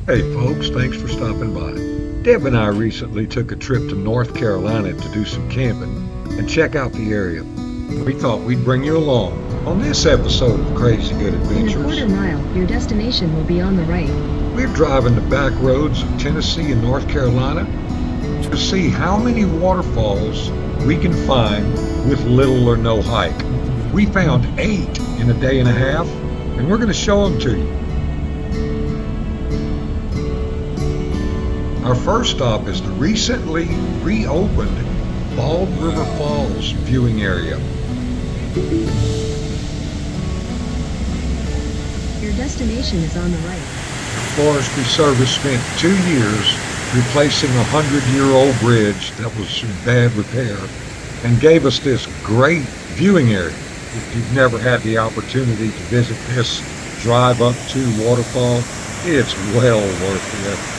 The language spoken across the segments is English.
Hey folks, thanks for stopping by. Deb and I recently took a trip to North Carolina to do some camping and check out the area. We thought we'd bring you along on this episode of Crazy Good In a Adventures. quarter mile, your destination will be on the right. We're driving the back roads of Tennessee and North Carolina to see how many waterfalls we can find with little or no hike. We found 8 in a day and a half, and we're going to show them to you. Our first stop is the recently reopened Bald River Falls viewing area. Your destination is on the right. Forestry Service spent 2 years replacing a 100-year-old bridge that was in bad repair and gave us this great viewing area. If you've never had the opportunity to visit this drive up to waterfall, it's well worth it.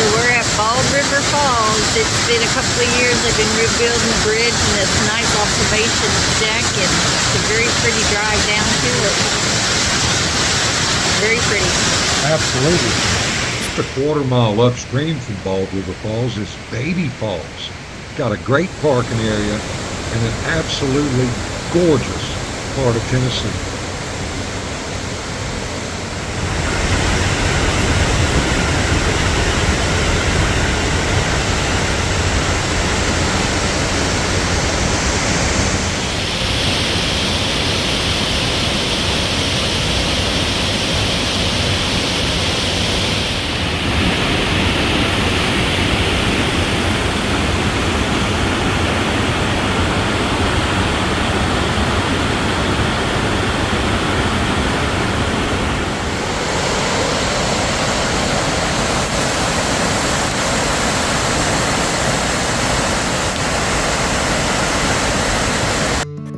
So we're at Bald River Falls. It's been a couple of years they've been rebuilding the bridge and this nice observation deck, and it's a very pretty drive down to it. Very pretty. Absolutely. Just a quarter mile upstream from Bald River Falls is Baby Falls. Got a great parking area and an absolutely gorgeous part of Tennessee.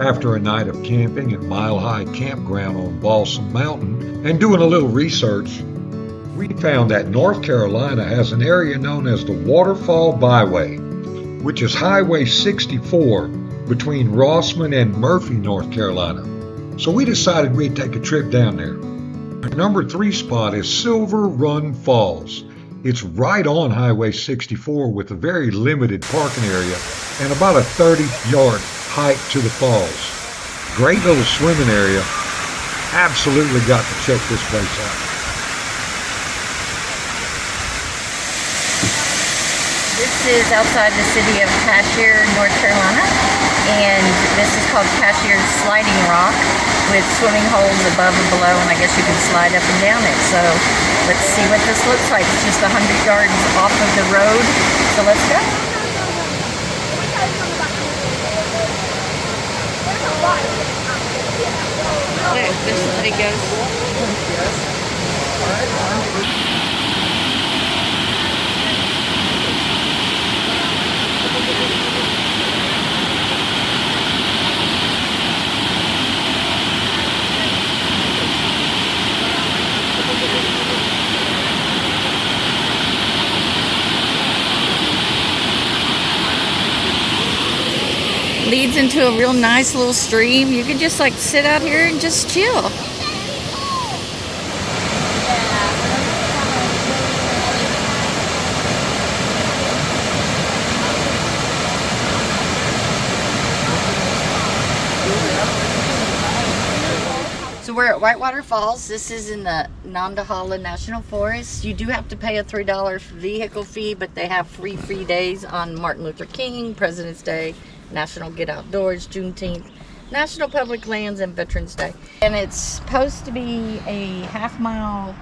After a night of camping at Mile High Campground on Balsam Mountain and doing a little research, we found that North Carolina has an area known as the Waterfall Byway, which is Highway 64 between Rossman and Murphy, North Carolina. So we decided we'd take a trip down there. Our number 3 spot is Silver Run Falls. It's right on Highway 64 with a very limited parking area and about a 30-yard hike to the falls. Great little swimming area. Absolutely got to check this place out. This is outside the city of Cashier, North Carolina, and this is called Cashier's Sliding Rock with swimming holes above and below, and I guess you can slide up and down it. So let's see what this looks like. It's just 100 yards off of the road, so let's go. Look, this is what it goes. Leads into a real nice little stream. You can just like sit out here and just chill. So we're at Whitewater Falls. This is in the Nantahala National Forest. You do have to pay a $3 vehicle fee, but they have free days on Martin Luther King, President's Day, National Get Outdoors, Juneteenth, National Public Lands, and Veterans Day. And it's supposed to be a half-mile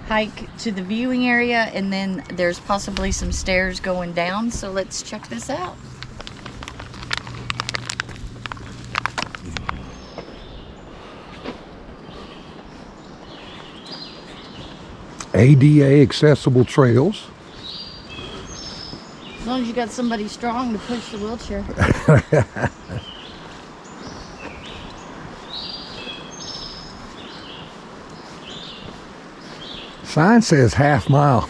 hike to the viewing area, and then there's possibly some stairs going down, so let's check this out. ADA accessible trails. As long as you got somebody strong to push the wheelchair. Sign says half mile.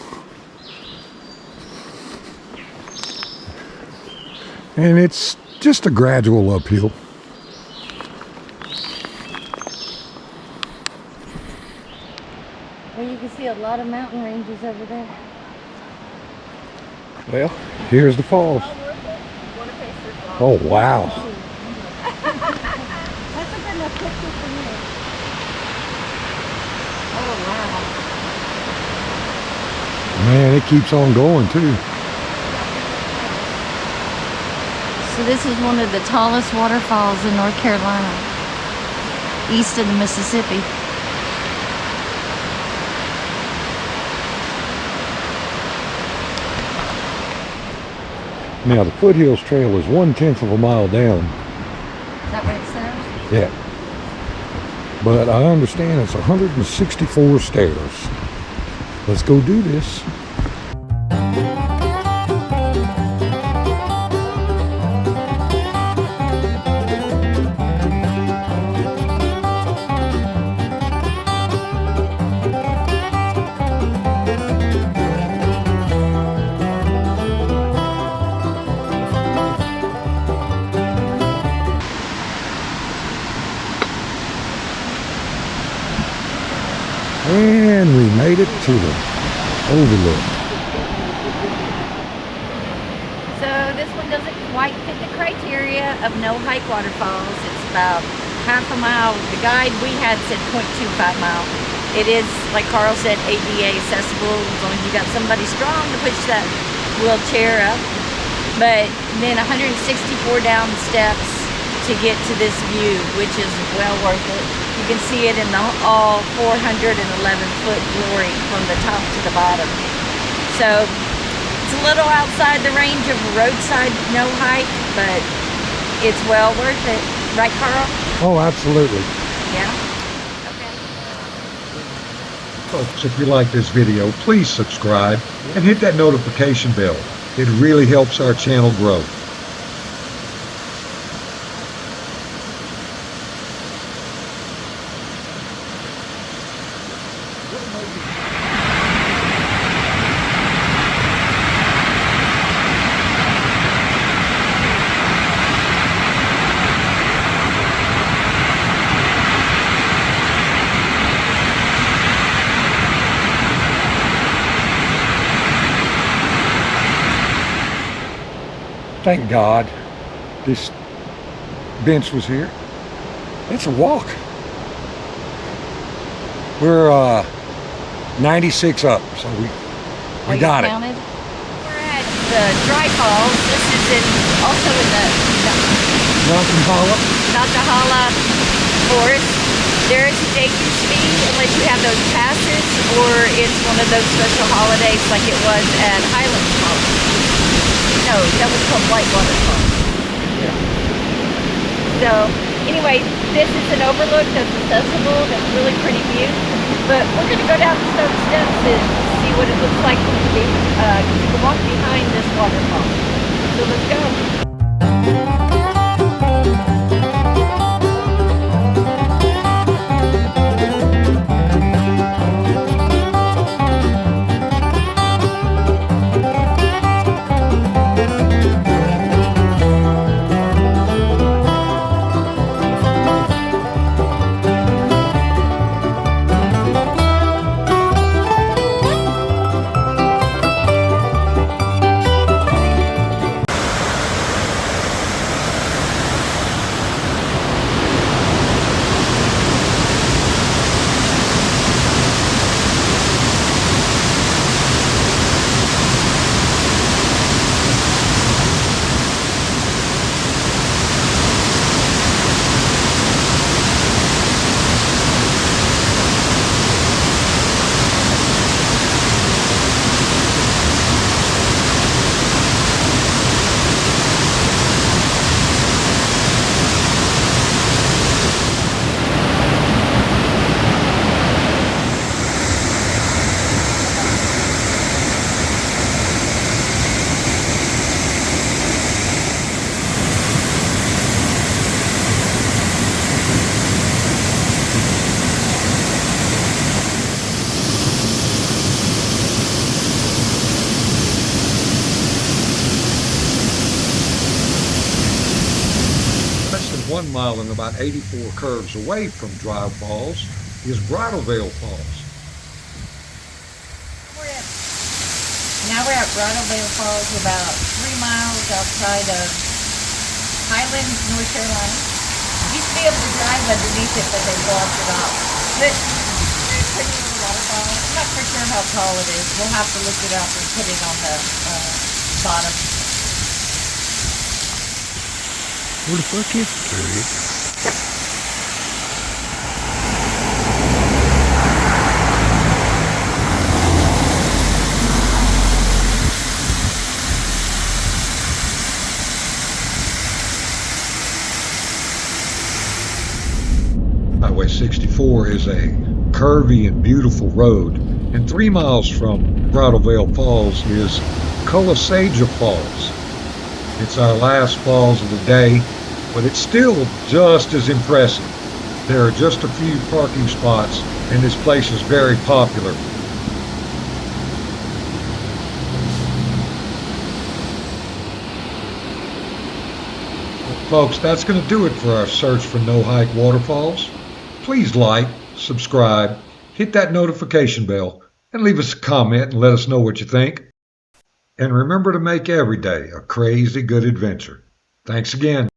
And it's just a gradual uphill. Well, you can see a lot of mountain ranges over there. Well, here's the falls. Oh, wow. That's a good enough picture for me. Oh, wow. Man, it keeps on going too. So this is one of the tallest waterfalls in North Carolina, east of the Mississippi. Now, the Foothills Trail is 1/10 of a mile down. Is that what it says? Yeah. But I understand it's 164 stairs. Let's go do this. And we made it to the overlook. So this one doesn't quite fit the criteria of no hike waterfalls. It's about half a mile. The guide we had said 0.25 mile. It is, like Carl said, ADA accessible as long as you got somebody strong to push that wheelchair up. But then 164 down steps to get to this view, which is well worth it. You can see it in all 411-foot glory from the top to the bottom. So it's a little outside the range of roadside no hike, but it's well worth it. Right, Carl? Oh, absolutely. Yeah? Okay. Folks, if you like this video, please subscribe and hit that notification bell. It really helps our channel grow. Thank God this bench was here. It's a walk. We're 96 up, so we got it. Counted? We're at the Dry Falls. This is also in the Nantahala Forest. There is a dangerous fee unless you have those passes, or it's one of those special holidays like it was at Highlands Falls. No, that was called Whitewater Falls. Yeah. So, anyway, this is an overlook that's accessible, that's really pretty view. But we're going to go down the stone steps and see what it looks like from the view. You can walk behind this waterfall. So let's go. 1 mile and about 84 curves away from Dry Falls is Bridal Veil Falls. Now we're at Bridal Veil Falls, about 3 miles outside of Highlands, North Carolina. You used to be able to drive underneath it, but they blocked it off. But it's a pretty little waterfall. I'm not for sure how tall it is. We'll have to look it up and put it on the bottom. Where the fuck is it? There it is. Highway 64 is a curvy and beautiful road, and 3 miles from Bridal Veil Falls is Colasaja Falls. It's our last falls of the day, but it's still just as impressive. There are just a few parking spots, and this place is very popular. Folks, that's going to do it for our search for no-hike waterfalls. Please like, subscribe, hit that notification bell, and leave us a comment and let us know what you think. And remember to make every day a crazy good adventure. Thanks again.